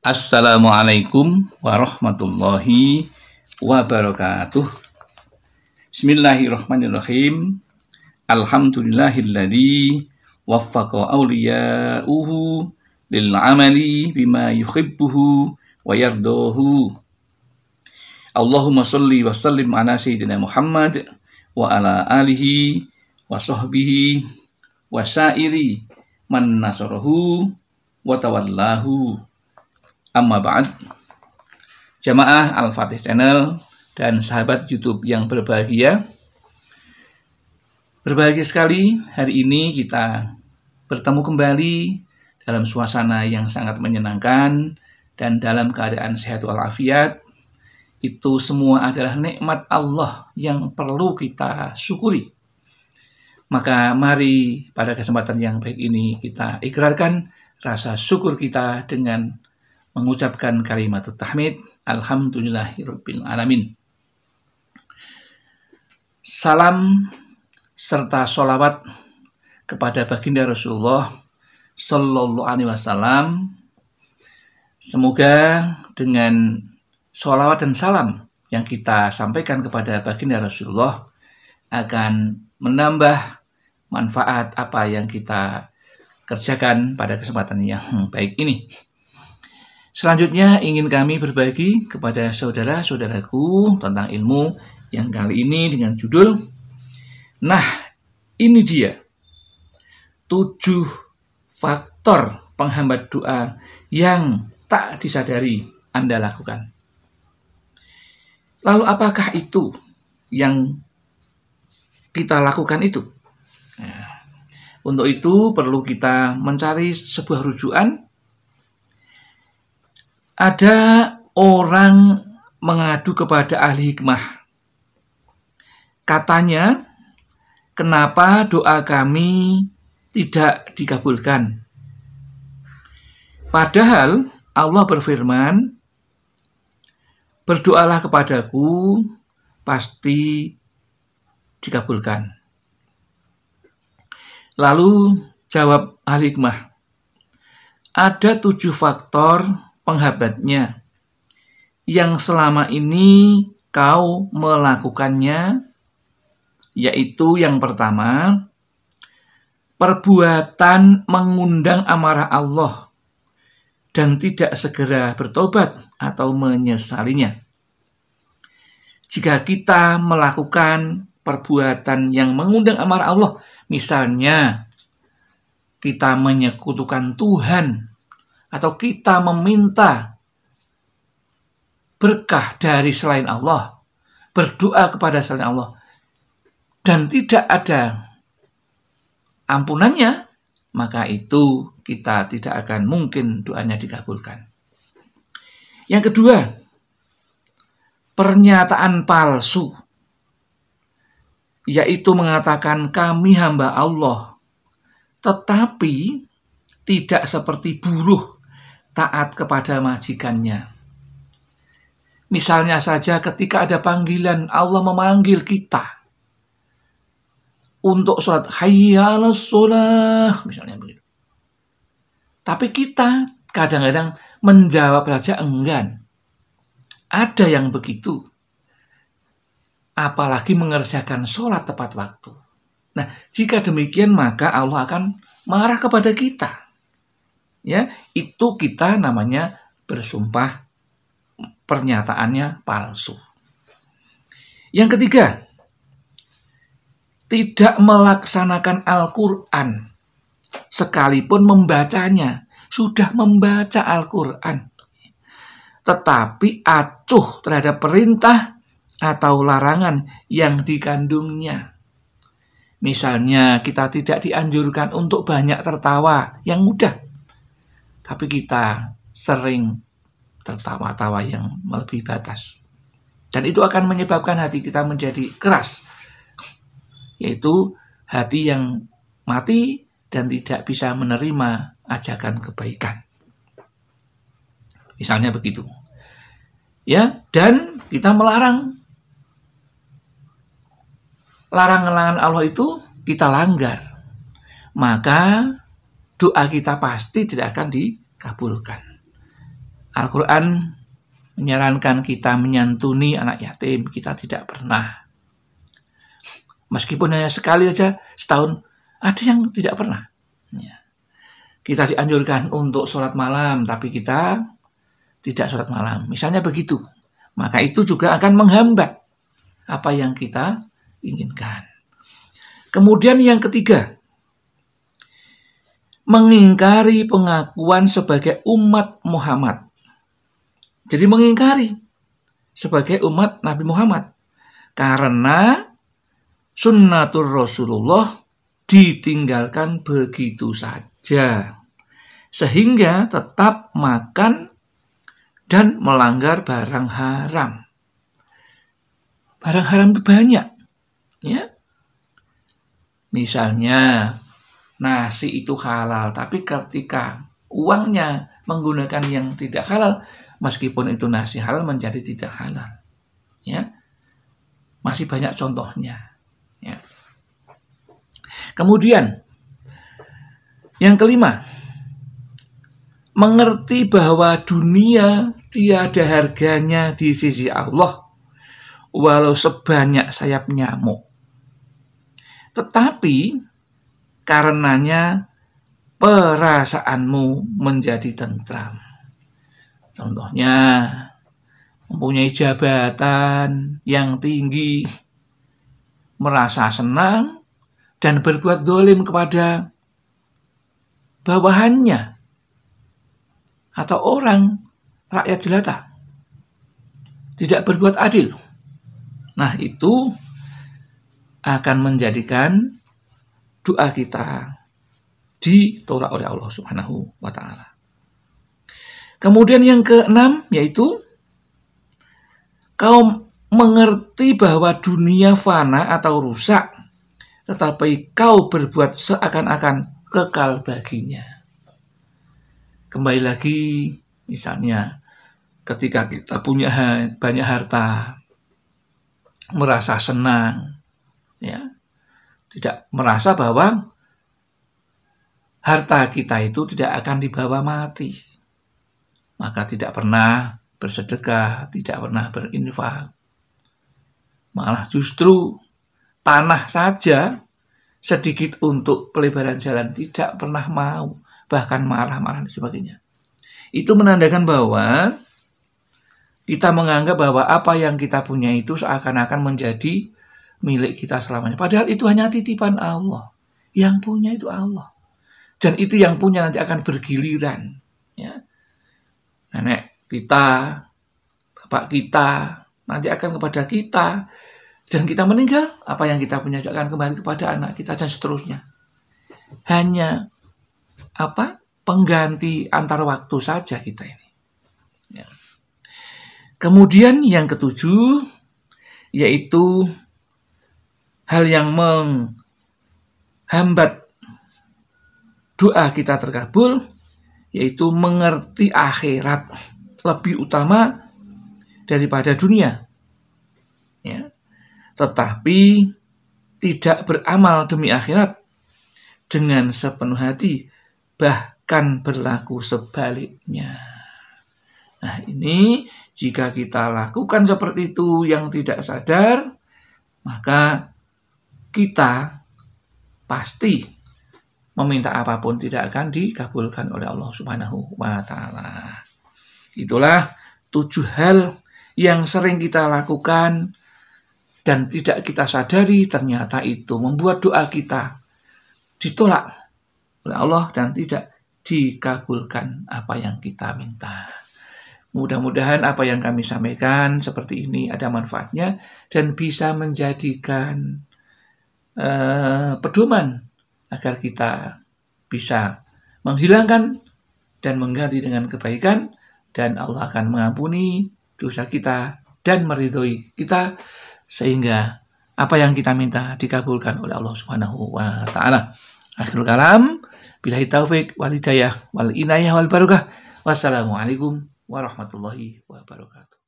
Assalamualaikum warahmatullahi wabarakatuh. Bismillahirrahmanirrahim. Alhamdulillahilladzi waffaqa awliya'uhu lil amali bima yuhibbuhu wa yardahu. Allahumma sholli wa sallim ala sayyidina Muhammad wa ala alihi wa sahbihi wa sa'iri man nasarahu wa tawallahu. Amma ba'd. Jamaah Al-Fatih Channel dan sahabat YouTube yang berbahagia. Berbahagia sekali hari ini kita bertemu kembali dalam suasana yang sangat menyenangkan dan dalam keadaan sehat walafiat. Itu semua adalah nikmat Allah yang perlu kita syukuri. Maka mari pada kesempatan yang baik ini kita ikrarkan rasa syukur kita dengan mengucapkan kalimat tahmid, alhamdulillahirabbil alamin. Salam serta sholawat kepada baginda Rasulullah Sallallahu Alaihi Wasallam. Semoga dengan sholawat dan salam yang kita sampaikan kepada baginda Rasulullah akan menambah manfaat apa yang kita kerjakan pada kesempatan yang baik ini. Selanjutnya ingin kami berbagi kepada saudara-saudaraku tentang ilmu yang kali ini dengan judul, nah ini dia 7 faktor penghambat doa yang tak disadari Anda lakukan. Lalu apakah itu yang kita lakukan itu? Nah, untuk itu perlu kita mencari sebuah rujukan. Ada orang mengadu kepada ahli hikmah. Katanya, kenapa doa kami tidak dikabulkan? Padahal Allah berfirman, berdoalah kepadaku, pasti dikabulkan. Lalu jawab ahli hikmah, ada 7 faktor penghambatnya yang selama ini kau melakukannya, yaitu yang pertama, perbuatan mengundang amarah Allah dan tidak segera bertobat atau menyesalinya. Jika kita melakukan perbuatan yang mengundang amarah Allah, misalnya kita menyekutukan Tuhan, atau kita meminta berkah dari selain Allah, berdoa kepada selain Allah, dan tidak ada ampunannya, maka itu kita tidak akan mungkin doanya dikabulkan. Yang kedua, pernyataan palsu, yaitu mengatakan kami hamba Allah, tetapi tidak seperti buruh taat kepada majikannya. Misalnya saja ketika ada panggilan, Allah memanggil kita untuk sholat, hayya 'alas sholah, misalnya begitu. Tapi kita kadang-kadang menjawab saja enggan. Ada yang begitu. Apalagi mengerjakan sholat tepat waktu. Nah, jika demikian maka Allah akan marah kepada kita. Ya, itu kita namanya bersumpah pernyataannya palsu. Yang ketiga, tidak melaksanakan Al-Quran sekalipun membacanya. Sudah membaca Al-Quran, tetapi acuh terhadap perintah atau larangan yang dikandungnya. Misalnya kita tidak dianjurkan untuk banyak tertawa yang mudah, tapi kita sering tertawa-tawa yang melebihi batas. Dan itu akan menyebabkan hati kita menjadi keras, yaitu hati yang mati dan tidak bisa menerima ajakan kebaikan. Misalnya begitu. Ya, dan kita melarang. Larangan-larangan Allah itu kita langgar. Maka doa kita pasti tidak akan dikabulkan. Al-Quran menyarankan kita menyantuni anak yatim. Kita tidak pernah. Meskipun hanya sekali aja setahun, ada yang tidak pernah. Ya. Kita dianjurkan untuk sholat malam, tapi kita tidak sholat malam. Misalnya begitu. Maka itu juga akan menghambat apa yang kita inginkan. Kemudian yang ketiga, mengingkari pengakuan sebagai umat Muhammad. Jadi mengingkari sebagai umat Nabi Muhammad. Karena sunnatur Rasulullah ditinggalkan begitu saja. Sehingga tetap makan dan melanggar barang haram. Barang haram itu banyak. Ya. Misalnya nasi itu halal, tapi ketika uangnya menggunakan yang tidak halal, meskipun itu nasi halal menjadi tidak halal. Ya. Masih banyak contohnya. Ya. Kemudian yang kelima, mengerti bahwa dunia tiada harganya di sisi Allah, walau sebanyak sayap nyamuk. Tetapi karenanya perasaanmu menjadi tentram. Contohnya, mempunyai jabatan yang tinggi, merasa senang, dan berbuat zalim kepada bawahannya atau orang, rakyat jelata. Tidak berbuat adil. Nah, itu akan menjadikan doa kita ditolak oleh Allah Subhanahu wa ta'ala. Kemudian yang keenam, yaitu kau mengerti bahwa dunia fana atau rusak, tetapi kau berbuat seakan-akan kekal baginya. Kembali lagi, misalnya ketika kita punya banyak harta, merasa senang, ya, tidak merasa bahwa harta kita itu tidak akan dibawa mati. Maka tidak pernah bersedekah, tidak pernah berinfak. Malah justru tanah saja sedikit untuk pelebaran jalan tidak pernah mau, bahkan marah-marah dan sebagainya. Itu menandakan bahwa kita menganggap bahwa apa yang kita punya itu seakan-akan menjadi milik kita selamanya. Padahal itu hanya titipan Allah. Yang punya itu Allah. Dan itu yang punya nanti akan bergiliran. Ya. Nenek kita, bapak kita, nanti akan kepada kita. Dan kita meninggal, apa yang kita punya akan kembali kepada anak kita dan seterusnya. Hanya pengganti antar waktu saja kita ini. Ya. Kemudian yang ketujuh, yaitu hal yang menghambat doa kita terkabul, yaitu mengerti akhirat lebih utama daripada dunia. Ya. Tetapi tidak beramal demi akhirat dengan sepenuh hati, bahkan berlaku sebaliknya. Nah, ini jika kita lakukan seperti itu yang tidak sadar, maka kita pasti meminta apapun tidak akan dikabulkan oleh Allah Subhanahu wa ta'ala. Itulah 7 hal yang sering kita lakukan dan tidak kita sadari, ternyata itu membuat doa kita ditolak oleh Allah dan tidak dikabulkan apa yang kita minta. Mudah-mudahan apa yang kami sampaikan seperti ini ada manfaatnya dan bisa menjadikan pedoman agar kita bisa menghilangkan dan mengganti dengan kebaikan, dan Allah akan mengampuni dosa kita dan meridhoi kita sehingga apa yang kita minta dikabulkan oleh Allah Subhanahu wa ta'ala. Akhirul kalam, billahi taufik wal hidayah wal inayah wal barakah. Wassalamualaikum warahmatullahi wabarakatuh.